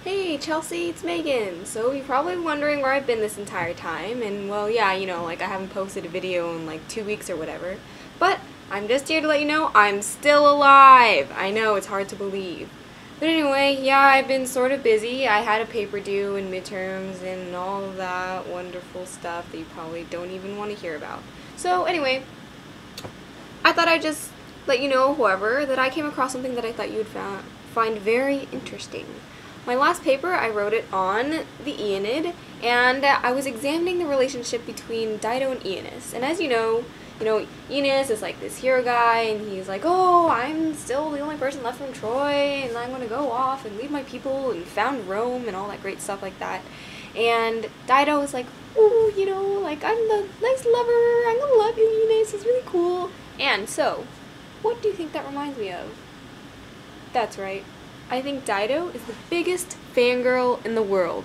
Hey Chelsea, it's Megan. So you're probably wondering where I've been this entire time, and well, yeah, like I haven't posted a video in like 2 weeks or whatever. But I'm just here to let you know I'm still alive. I know, it's hard to believe. But anyway, yeah, I've been sort of busy. I had a paper due and midterms and all of that wonderful stuff that you probably don't even want to hear about. So anyway, I thought I'd just let you know, whoever, that I came across something that I thought you would find very interesting. My last paper, I wrote it on the Aeneid, and I was examining the relationship between Dido and Aeneas. And as you know, Aeneas is like this hero guy, and he's like, oh, I'm still the only person left from Troy, and I'm going to go off and leave my people and found Rome and all that great stuff like that. And Dido is like, oh, like, I'm the nice lover, I'm going to love you, Aeneas, it's really cool. And so, what do you think that reminds me of? That's right. I think Dido is the biggest fangirl in the world.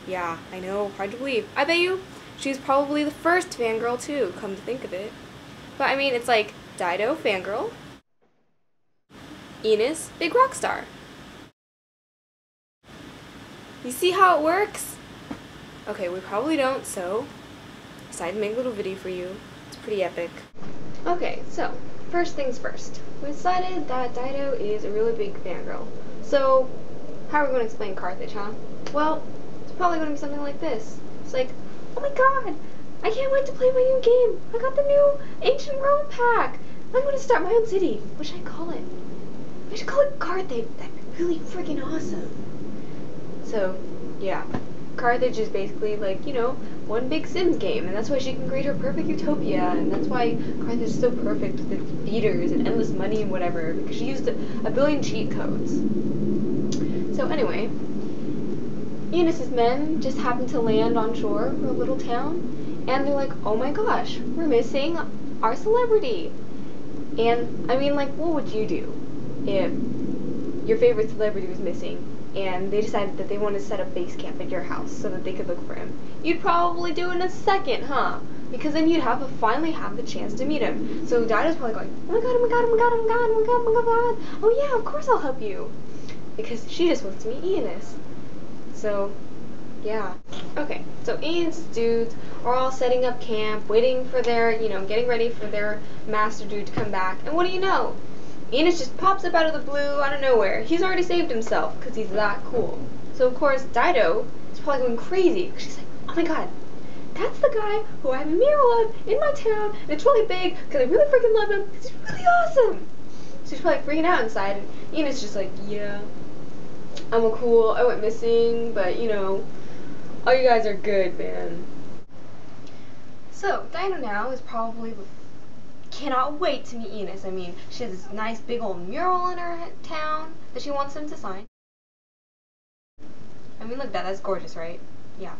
Yeah, I know, hard to believe. I bet you she's probably the first fangirl too, come to think of it. But I mean, it's like Dido, fangirl, Aeneas, big rock star. You see how it works? Okay, we probably don't, so I decided to make a little video for you. It's pretty epic. Okay, so first things first. We decided that Dido is a really big fangirl. So, how are we going to explain Carthage, huh? Well, it's probably going to be something like this. It's like, oh my god, I can't wait to play my new game. I got the new Ancient Rome pack. I'm going to start my own city. What should I call it? I should call it Carthage. That'd be really freaking awesome. So, yeah. Carthage is basically like, one big Sims game, and that's why she can create her perfect utopia, and that's why Carthage is so perfect with its feeders and endless money and whatever, because she used a billion cheat codes. So anyway, Aeneas' men just happened to land on shore for a little town, and they're like, oh my gosh, we're missing our celebrity. And, I mean, like, what would you do if your favorite celebrity was missing? And they decided that they wanted to set up base camp at your house so that they could look for him. You'd probably do it in a second, huh? Because then you'd finally have the chance to meet him. So Dido's probably going, oh my god, oh my god, oh my god, oh my god, oh my god, oh my god, oh yeah, of course I'll help you. Because she just wants to meet Aeneas. So, yeah. Okay, so Aeneas' dudes are all setting up camp, waiting for their, getting ready for their master dude to come back. And what do you know? Aeneas just pops up out of the blue, out of nowhere. He's already saved himself, because he's that cool. So, of course, Dido is probably going crazy. She's like, oh my god, that's the guy who I have a mural of in my town, and it's really big, because I really freaking love him, because he's really awesome. So she's probably freaking out inside, and Aeneas just like, yeah, I'm a cool, I went missing, but, all you guys are good, man. So, Dido now is probably cannot wait to meet Aeneas. I mean, she has this nice big old mural in her town that she wants him to sign. I mean, look at that. That's gorgeous, right? Yeah.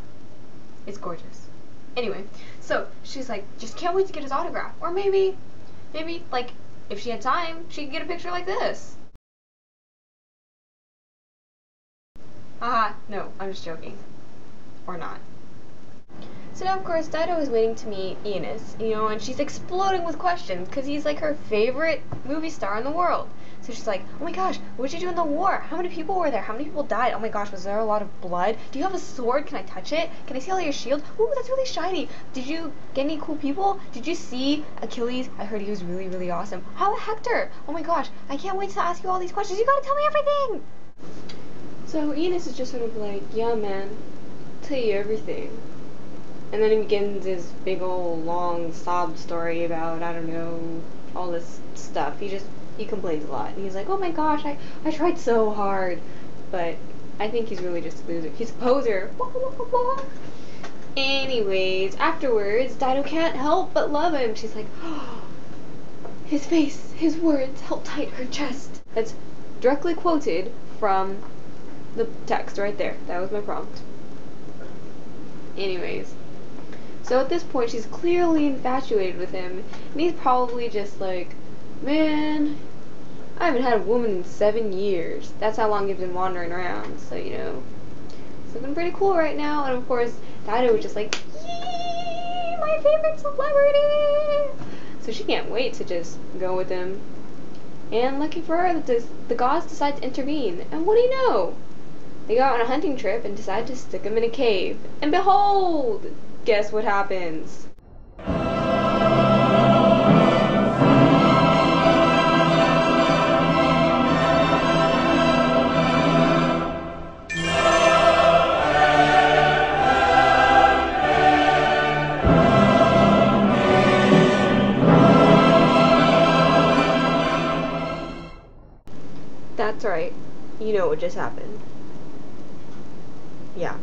It's gorgeous. Anyway, so she's like, just can't wait to get his autograph. Or maybe, like, if she had time, she could get a picture like this. Haha, no, I'm just joking. Or not. So now, of course, Dido is waiting to meet Aeneas, and she's exploding with questions, because he's, like, her favorite movie star in the world. So she's like, oh my gosh, what did you do in the war? How many people were there? How many people died? Oh my gosh, was there a lot of blood? Do you have a sword? Can I touch it? Can I see all your shield? Ooh, that's really shiny. Did you get any cool people? Did you see Achilles? I heard he was really, really awesome. How about Hector? Oh my gosh, I can't wait to ask you all these questions. You gotta tell me everything! So Aeneas is just sort of like, yeah, man, I'll tell you everything. And then he begins his big old long sob story about, I don't know, all this stuff. He complains a lot. And he's like, oh my gosh, I tried so hard. But I think he's really just a loser. He's a poser. Blah, blah, blah, blah. Anyways, afterwards, Dido can't help but love him. She's like, oh, his face, his words held tight her chest. That's directly quoted from the text right there. That was my prompt. Anyways. So at this point, she's clearly infatuated with him, and he's probably just like, man, I haven't had a woman in 7 years. That's how long he's been wandering around, so, it's looking pretty cool right now, and of course, Dido was just like, yee, my favorite celebrity! So she can't wait to just go with him, and lucky for her, the gods decide to intervene, and what do you know? They go on a hunting trip and decide to stick him in a cave. And behold! Guess what happens? That's right. You know what just happened. Yeah.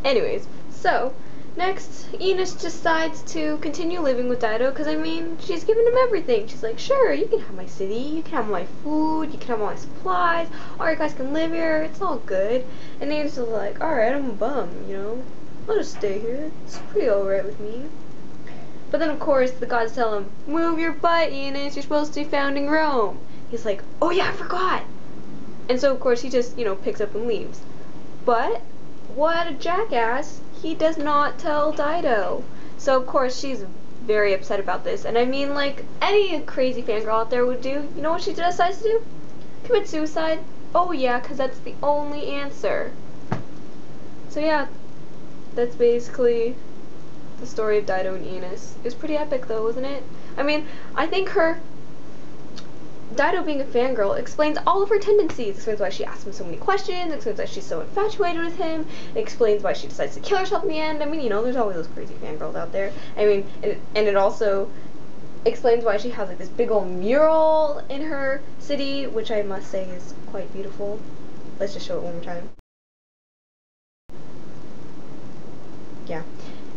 Anyways, so, next, Aeneas decides to continue living with Dido, because, I mean, she's giving him everything. She's like, sure, you can have my city, you can have my food, you can have all my supplies, all you guys can live here, it's all good. And Aeneas is like, alright, I'm a bum, you know? I'll just stay here. It's pretty alright with me. But then, of course, the gods tell him, move your butt, Aeneas, you're supposed to be founding Rome. He's like, oh yeah, I forgot! And so, of course, he just, you know, picks up and leaves. But, what a jackass, he does not tell Dido. So, of course, she's very upset about this. And I mean, like any crazy fangirl out there would do, you know what she decides to do? Commit suicide. Oh yeah, because that's the only answer. So yeah, that's basically the story of Dido and Aeneas. It was pretty epic though, wasn't it? I mean, I think Dido being a fangirl explains all of her tendencies. Explains why she asks him so many questions, explains why she's so infatuated with him, it explains why she decides to kill herself in the end. I mean, you know, there's always those crazy fangirls out there. I mean, and it also explains why she has like this big old mural in her city, which I must say is quite beautiful. Let's just show it one more time. Yeah.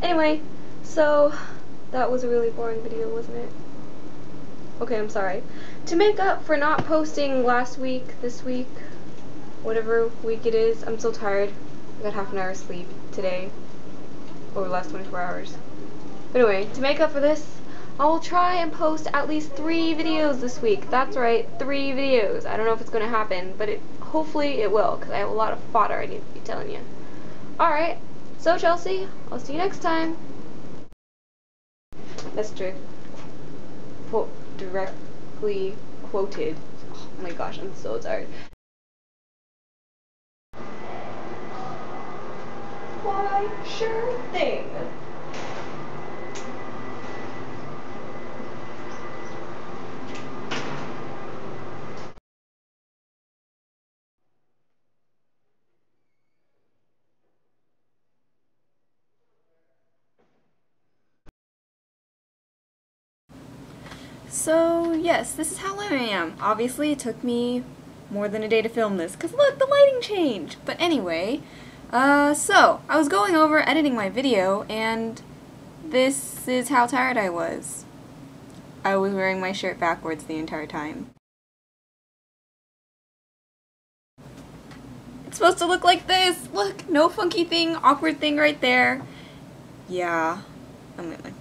Anyway, so that was a really boring video, wasn't it? Okay, I'm sorry. To make up for not posting last week, this week, whatever week it is, I'm so tired. I got half an hour of sleep today, over the last 24 hours. But anyway, to make up for this, I will try and post at least 3 videos this week. That's right, 3 videos. I don't know if it's going to happen, but hopefully it will, because I have a lot of fodder I need to be telling you. Alright, so Chelsea, I'll see you next time. That's true. Directly quoted. Oh my gosh, I'm so tired. Why, sure thing. So, yes, this is how late I am. Obviously, it took me more than a day to film this, because look, the lighting changed! But anyway, so, I was going over editing my video, and this is how tired I was. I was wearing my shirt backwards the entire time. It's supposed to look like this! Look, no funky thing, awkward thing right there. Yeah, I'm gonna